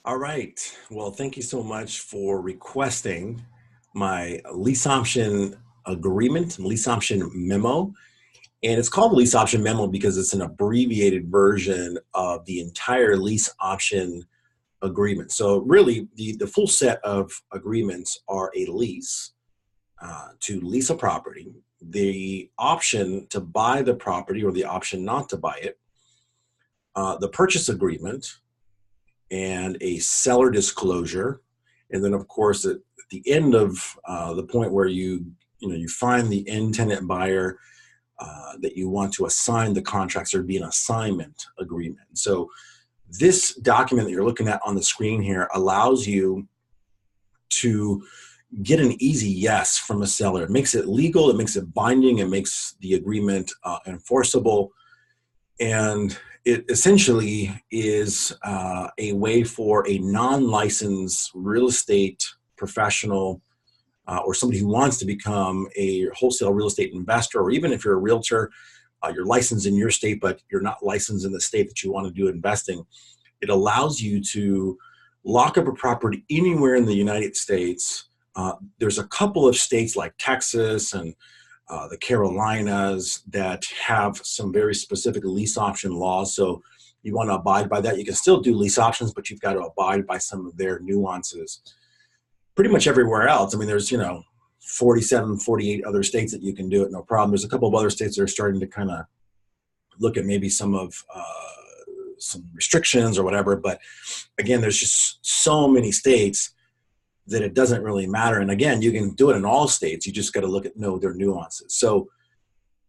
All right. Well, thank you so much for requesting my lease option agreement, lease option memo. And it's called the lease option memo because it's an abbreviated version of the entire lease option agreement. So really the full set of agreements are a lease to lease a property, the option to buy the property or the option not to buy it, the purchase agreement, and a seller disclosure. And then of course at the end of the point where you find the end tenant buyer that you want to assign the contracts, there'd be an assignment agreement. So this document that you're looking at on the screen here allows you to get an easy yes from a seller. It makes it legal, it makes it binding, it makes the agreement enforceable. And it essentially is a way for a non-licensed real estate professional or somebody who wants to become a wholesale real estate investor, or even if you're a realtor, you're licensed in your state, but you're not licensed in the state that you want to do investing. It allows you to lock up a property anywhere in the United States. There's a couple of states like Texas and the Carolinas that have some very specific lease option laws. So you want to abide by that. You can still do lease options, but you've got to abide by some of their nuances. Pretty much everywhere else, I mean, there's, 47, 48 other states that you can do it, no problem. There's a couple of other states that are starting to kind of look at maybe some restrictions or whatever. But again, there's just so many states that it doesn't really matter. And again, you can do it in all states. You just got to know their nuances. So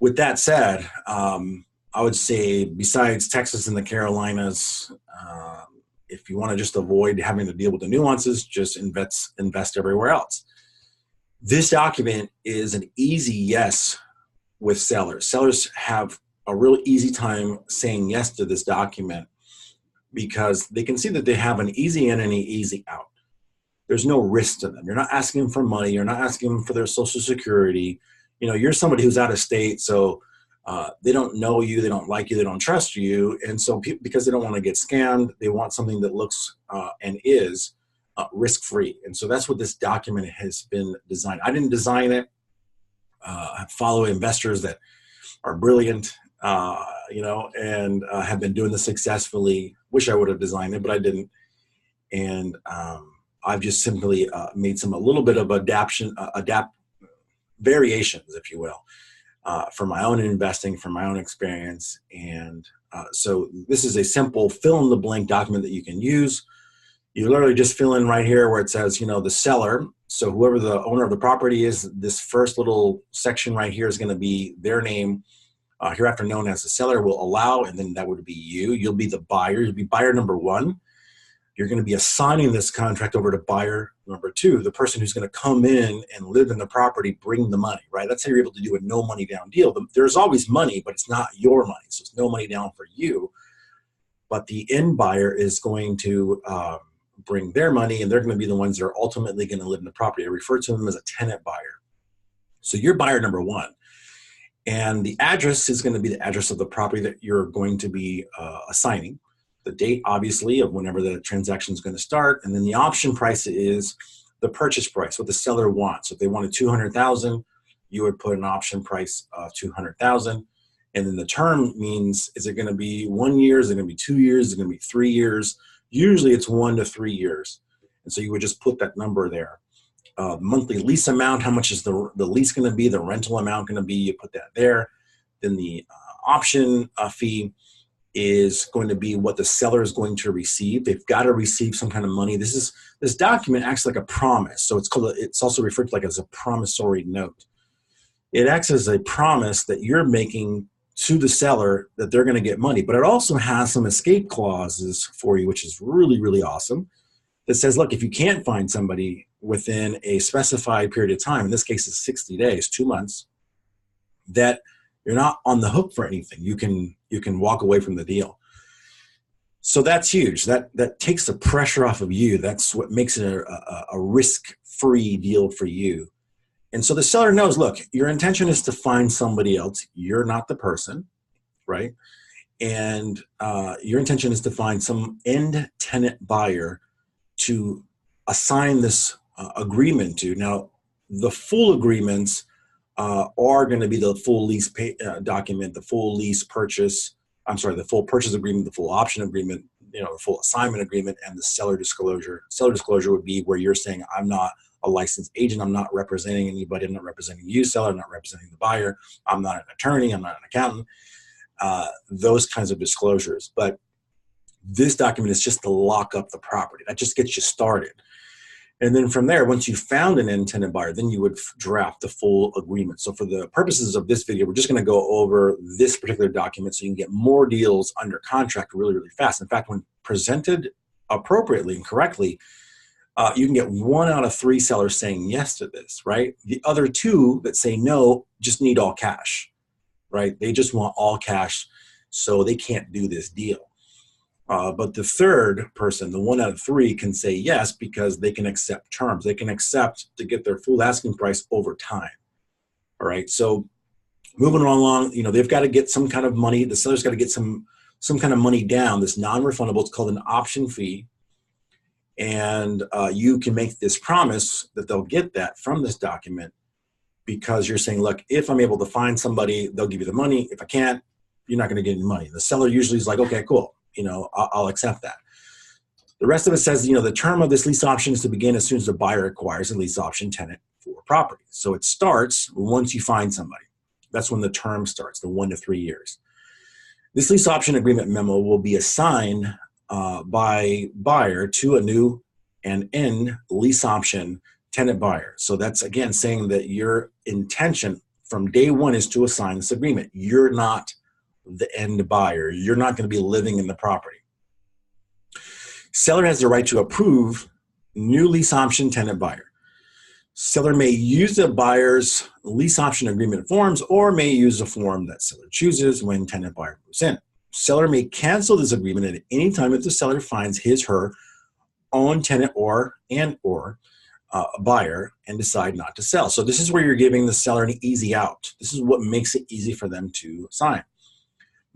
with that said, I would say besides Texas and the Carolinas, if you want to just avoid having to deal with the nuances, just invest everywhere else. This document is an easy yes with sellers. Sellers have a real easy time saying yes to this document because they can see that they have an easy in and an easy out. There's no risk to them. You're not asking them for money. You're not asking them for their Social Security. You're somebody who's out of state, so they don't know you, they don't like you, they don't trust you. And so because they don't want to get scammed, they want something that looks and is risk-free. And so that's what this document has been designed. I didn't design it. I follow investors that are brilliant, and have been doing this successfully. Wish I would have designed it, but I didn't. And I've just simply made a little bit of variations, if you will, for my own investing, from my own experience. And so this is a simple fill-in-the-blank document that you can use. You literally just fill in right here where it says, the seller. So whoever the owner of the property is, this first little section right here is going to be their name, hereafter known as the seller will allow, and then that would be you. You'll be the buyer. You'll be buyer number one. You're going to be assigning this contract over to buyer number two, the person who's going to come in and live in the property, bring the money, right? That's how you're able to do a no money down deal. There's always money, but it's not your money. So it's no money down for you. But the end buyer is going to bring their money, and they're going to be the ones that are ultimately going to live in the property. I refer to them as a tenant buyer. So you're buyer number one. And the address is going to be the address of the property that you're going to be assigning. The date, obviously, of whenever the transaction is going to start, and then the option price is the purchase price, what the seller wants. So if they wanted $200,000, you would put an option price of $200,000, and then the term means, is it going to be 1 year? Is it going to be 2 years? Is it going to be 3 years? Usually it's 1 to 3 years, and so you would just put that number there. Monthly lease amount, how much is the lease going to be? The rental amount going to be? You put that there. Then the option fee is going to be what the seller is going to receive. They've got to receive some kind of money. This document acts like a promise. So it's also referred to as a promissory note. It acts as a promise that you're making to the seller that they're going to get money. But it also has some escape clauses for you, which is really, really awesome. That says, look, if you can't find somebody within a specified period of time, in this case it's 60 days, 2 months, that you're not on the hook for anything. You can walk away from the deal. So that's huge. That takes the pressure off of you. That's what makes it a risk-free deal for you. And so the seller knows, look, your intention is to find somebody else. You're not the person, right? And your intention is to find some end tenant buyer to assign this agreement to. Now, the full agreements are going to be the full lease document, the full lease purchase. I'm sorry, the full purchase agreement, the full option agreement, the full assignment agreement, and the seller disclosure. Seller disclosure would be where you're saying, I'm not a licensed agent. I'm not representing anybody. I'm not representing you, seller. I'm not representing the buyer. I'm not an attorney. I'm not an accountant. Those kinds of disclosures. But this document is just to lock up the property. That just gets you started. And then from there, once you found an end tenant buyer, then you would draft the full agreement. So for the purposes of this video, we're just going to go over this particular document so you can get more deals under contract really, really fast. In fact, when presented appropriately and correctly, you can get 1 out of 3 sellers saying yes to this, right? The other 2 that say no just need all cash, right? They just want all cash, so they can't do this deal. But the third person, the 1 out of 3, can say yes because they can accept terms. They can accept to get their full asking price over time. All right. So moving along, they've got to get some kind of money. The seller's got to get some kind of money down. This non-refundable, it's called an option fee. And you can make this promise that they'll get that from this document because you're saying, look, if I'm able to find somebody, they'll give you the money. If I can't, you're not going to get any money. The seller usually is like, okay, cool. I'll accept that. The rest of it says, the term of this lease option is to begin as soon as the buyer acquires a lease option tenant for property. So it starts once you find somebody. That's when the term starts, the 1 to 3 years. This lease option agreement memo will be assigned by buyer to a new and end lease option tenant buyer. So that's, again, saying that your intention from day one is to assign this agreement. You're not the end buyer. You're not going to be living in the property. Seller has the right to approve new lease option tenant buyer. Seller may use the buyer's lease option agreement forms or may use a form that seller chooses when tenant buyer moves in. Seller may cancel this agreement at any time if the seller finds her own tenant or buyer and decide not to sell. So this is where you're giving the seller an easy out. This is what makes it easy for them to sign.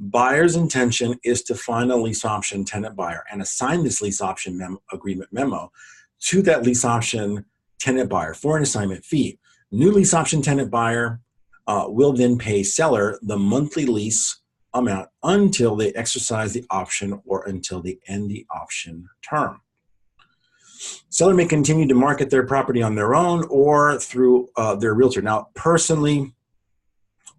Buyer's intention is to find a lease option tenant buyer and assign this lease option agreement memo to that lease option tenant buyer for an assignment fee. New lease option tenant buyer will then pay seller the monthly lease amount until they exercise the option or until they end the option term. Seller may continue to market their property on their own or through their realtor. Now, personally,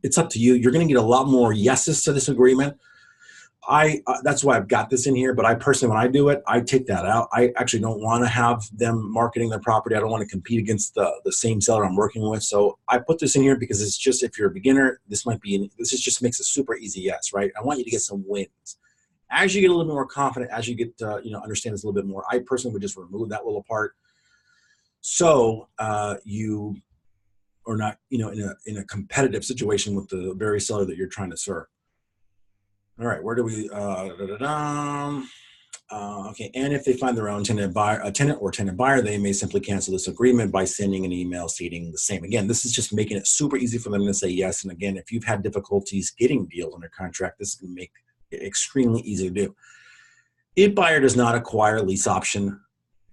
it's up to you. You're going to get a lot more yeses to this agreement. That's why I've got this in here, but I personally, when I do it, I take that out. I actually don't want to have them marketing their property. I don't want to compete against the same seller I'm working with. So I put this in here because it's just, if you're a beginner, this just makes a super easy yes, right? I want you to get some wins. As you get a little bit more confident, as you get understand this a little bit more, I personally would just remove that little part. So you are not, in a competitive situation with the very seller that you're trying to serve. All right, where do we, okay, and if they find their own tenant or tenant buyer, they may simply cancel this agreement by sending an email stating the same. Again, this is just making it super easy for them to say yes. And again, if you've had difficulties getting deals under contract, this is going to make it extremely easy to do. If buyer does not acquire lease option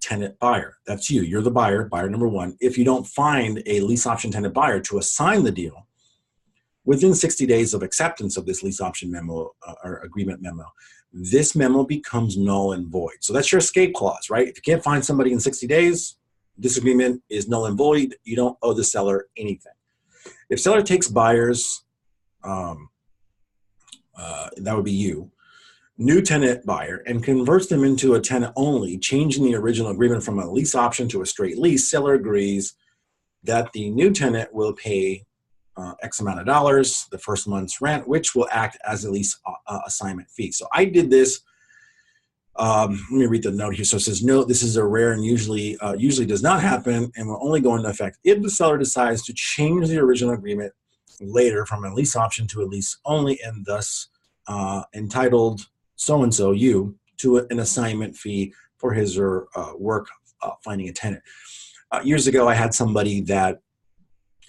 tenant buyer, that's you. You're the buyer number 1. If you don't find a lease option tenant buyer to assign the deal within 60 days of acceptance of this lease option memo or agreement memo, this memo becomes null and void. So that's your escape clause, right? If you can't find somebody in 60 days, this agreement is null and void. You don't owe the seller anything. If seller takes buyers, that would be you, new tenant buyer, and converts them into a tenant only, changing the original agreement from a lease option to a straight lease, seller agrees that the new tenant will pay X amount of dollars, the first month's rent, which will act as a lease assignment fee. So I did this. Let me read the note here. So it says, note, this is a rare and usually does not happen and will only go into effect if the seller decides to change the original agreement later from a lease option to a lease only, and thus entitled so-and-so, you, to an assignment fee for his or work finding a tenant. Years ago, I had somebody that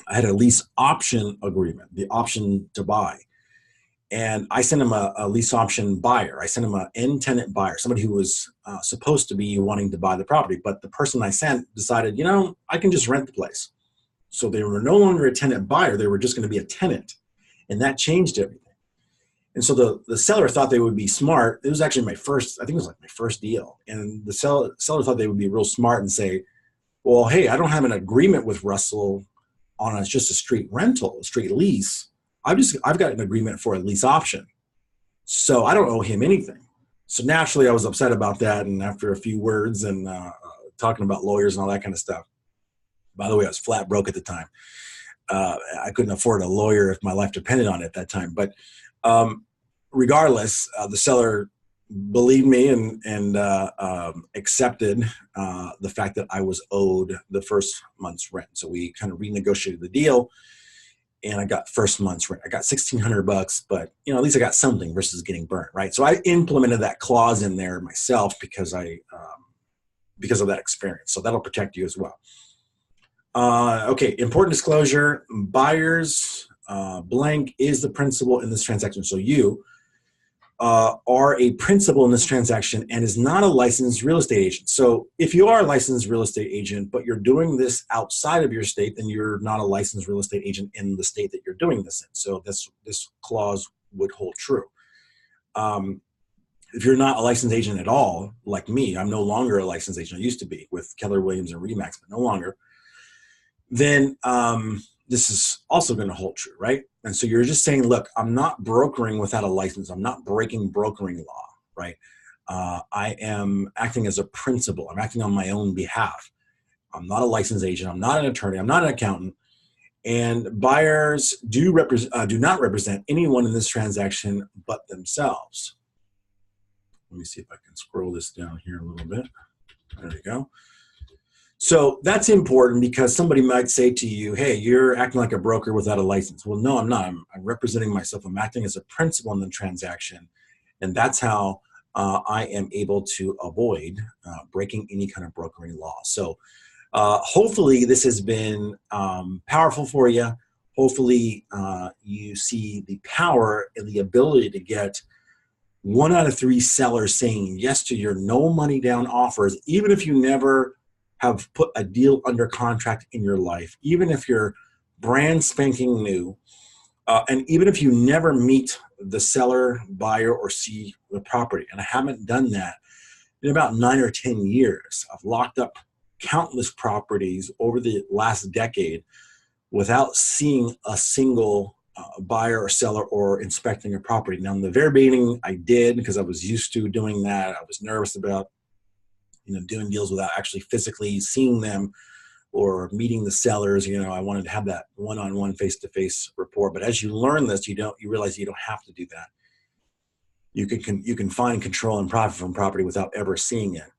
I had a lease option agreement, the option to buy. And I sent him a lease option buyer. I sent him an end tenant buyer, somebody who was supposed to be wanting to buy the property. But the person I sent decided, I can just rent the place. So they were no longer a tenant buyer. They were just going to be a tenant. And that changed everything. And so the seller thought they would be smart. It was actually my first deal. And the seller thought they would be real smart and say, well, hey, I don't have an agreement with Russell on just a straight rental, a straight lease. I've got an agreement for a lease option. So I don't owe him anything. So naturally I was upset about that. And after a few words and talking about lawyers and all that kind of stuff, by the way, I was flat broke at the time. I couldn't afford a lawyer if my life depended on it at that time. But regardless, the seller believed me and accepted the fact that I was owed the first month's rent. So we kind of renegotiated the deal, and I got first month's rent. I got $1,600, but at least I got something versus getting burnt, right? So I implemented that clause in there myself because of that experience. So that'll protect you as well. Okay, important disclosure: buyers blank is the principal in this transaction. So you are a principal in this transaction and is not a licensed real estate agent. So if you are a licensed real estate agent, but you're doing this outside of your state, then you're not a licensed real estate agent in the state that you're doing this in. So this clause would hold true. If you're not a licensed agent at all, like me, I'm no longer a licensed agent. I used to be with Keller Williams and Remax, but no longer. Then this is also going to hold true, right? And so you're just saying, look, I'm not brokering without a license. I'm not breaking brokering law, right? I am acting as a principal. I'm acting on my own behalf. I'm not a licensed agent. I'm not an attorney. I'm not an accountant. And buyers do not represent anyone in this transaction but themselves. Let me see if I can scroll this down here a little bit. There we go. So that's important because somebody might say to you, hey, you're acting like a broker without a license. Well, no, I'm not. I'm representing myself. I'm acting as a principal in the transaction. And that's how I am able to avoid breaking any kind of brokering law. So hopefully this has been powerful for you. Hopefully you see the power and the ability to get 1 out of 3 sellers saying yes to your no money down offers, even if you never have put a deal under contract in your life, even if you're brand spanking new, and even if you never meet the seller, buyer, or see the property. And I haven't done that in about 9 or 10 years. I've locked up countless properties over the last decade without seeing a single buyer or seller or inspecting a property. Now, in the very beginning, I did because I was used to doing that. I was nervous about doing deals without actually physically seeing them or meeting the sellers. I wanted to have that one-on-one, face-to-face rapport. But as you learn this, you realize you don't have to do that. You can find, control, and profit from property without ever seeing it.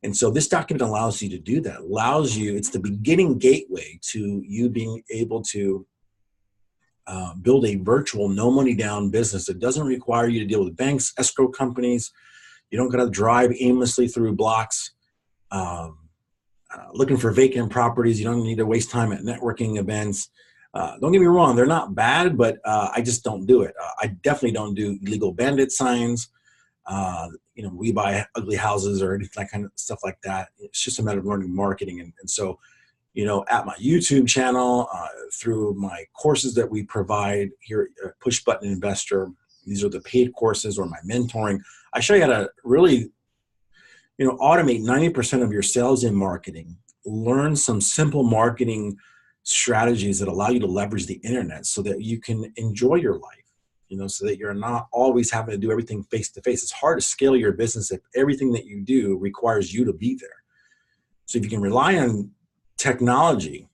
And so this document allows you to do that. It's the beginning gateway to you being able to build a virtual no money down business that doesn't require you to deal with banks, escrow companies. You don't got to drive aimlessly through blocks looking for vacant properties. You don't need to waste time at networking events. Don't get me wrong, they're not bad, but I just don't do it. I definitely don't do illegal bandit signs. We buy ugly houses or anything, that kind of stuff like that. It's just a matter of learning marketing. And so, at my YouTube channel, through my courses that we provide here at Push Button Investor, these are the paid courses, or my mentoring. I show you how to really, automate 90% of your sales and marketing. Learn some simple marketing strategies that allow you to leverage the internet so that you can enjoy your life, so that you're not always having to do everything face to face. It's hard to scale your business if everything that you do requires you to be there. So if you can rely on technology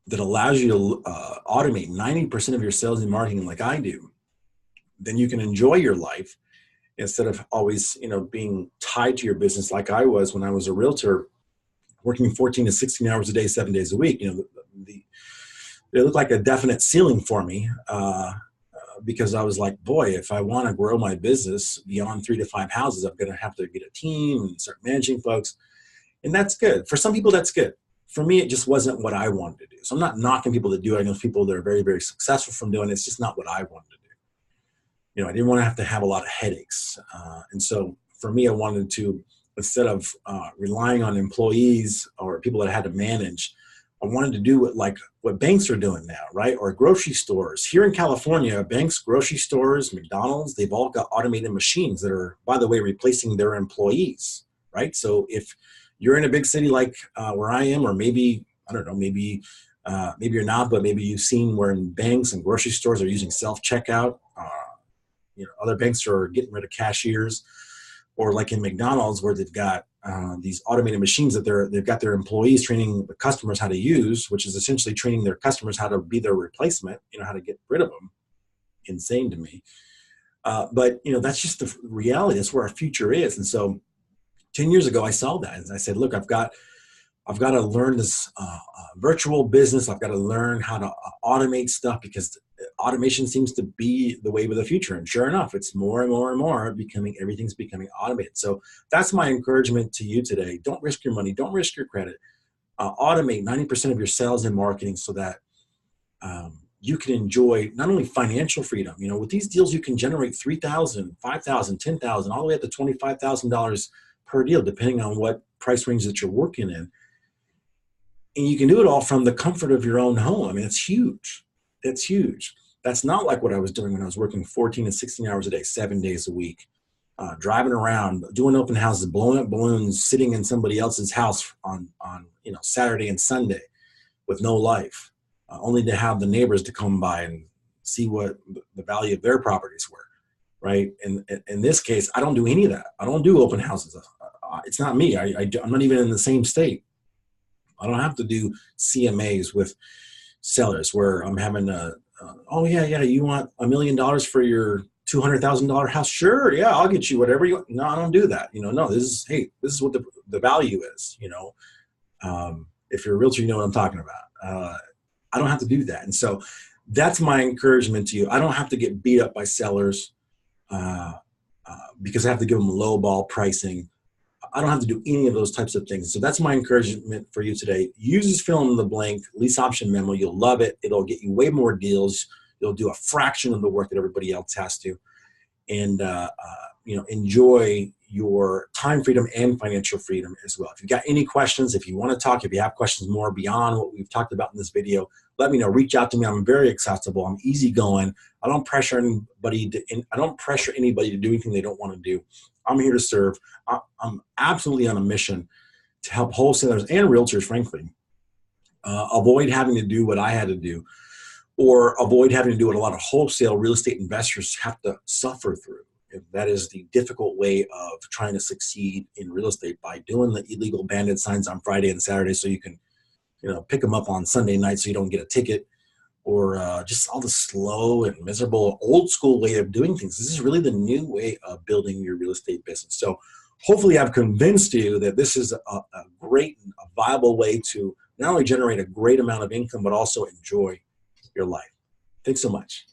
that allows you to automate 90% of your sales and marketing like I do, then you can enjoy your life instead of always, being tied to your business like I was when I was a realtor, working 14 to 16 hours a day, 7 days a week. It looked like a definite ceiling for me because I was like, boy, if I want to grow my business beyond 3 to 5 houses, I'm going to have to get a team and start managing folks. And that's good. For some people, that's good. For me, it just wasn't what I wanted to do. So I'm not knocking people that do it. I know people that are very, very successful from doing it. It's just not what I wanted to do. I didn't want to have a lot of headaches. And so for me, I wanted to, instead of relying on employees or people that I had to manage, I wanted to do what banks are doing now, right? Or grocery stores. Here in California, banks, grocery stores, McDonald's, they've all got automated machines that are, by the way, replacing their employees, right? So if you're in a big city like where I am, or maybe, I don't know, maybe you're not, but maybe you've seen where in banks and grocery stores are using self-checkout. Other banks are getting rid of cashiers, or like in McDonald's where they've got these automated machines that they've got their employees training the customers how to use, which is essentially training their customers how to be their replacement, how to get rid of them. Insane to me. But that's just the reality. That's where our future is. And so 10 years ago, I saw that. And I said, look, I've got to learn this virtual business. I've got to learn how to automate stuff, because automation seems to be the wave of the future. And sure enough, it's more and more and more everything's becoming automated. So that's my encouragement to you today. Don't risk your money. Don't risk your credit. Automate 90% of your sales and marketing so that you can enjoy not only financial freedom. With these deals, you can generate $3,000, $5,000, $10,000, all the way up to $25,000 per deal, depending on what price range that you're working in. And you can do it all from the comfort of your own home. I mean, it's huge. It's huge. That's not like what I was doing when I was working 14 and 16 hours a day, 7 days a week, driving around, doing open houses, blowing up balloons, sitting in somebody else's house on Saturday and Sunday with no life, only to have the neighbors to come by and see what the value of their properties were, right? And in this case, I don't do any of that. I don't do open houses. It's not me. I'm not even in the same state. I don't have to do CMAs with sellers where I'm having oh yeah, you want $1 million for your $200,000 house? Sure, yeah, I'll get you whatever you want. No, I don't do that. No, this is what the value is. If you're a realtor, you know what I'm talking about. I don't have to do that. And so that's my encouragement to you. I don't have to get beat up by sellers because I have to give them low ball pricing. I don't have to do any of those types of things. So that's my encouragement for you today. Use this fill in the blank lease option memo. You'll love it. It'll get you way more deals. You'll do a fraction of the work that everybody else has to. And, enjoy your time freedom and financial freedom as well. If you've got any questions, if you want to talk, if you have questions more beyond what we've talked about in this video, let me know. Reach out to me. I'm very accessible. I'm easygoing. I don't pressure anybody to do anything they don't want to do. I'm here to serve. I'm absolutely on a mission to help wholesalers and realtors, frankly, avoid having to do what I had to do, or avoid having to do what a lot of wholesale real estate investors have to suffer through. That is the difficult way of trying to succeed in real estate, by doing the illegal bandit signs on Friday and Saturday so you can, pick them up on Sunday night so you don't get a ticket, or just all the slow and miserable old school way of doing things. This is really the new way of building your real estate business. So hopefully I've convinced you that this is a great, a viable way to not only generate a great amount of income, but also enjoy your life. Thanks so much.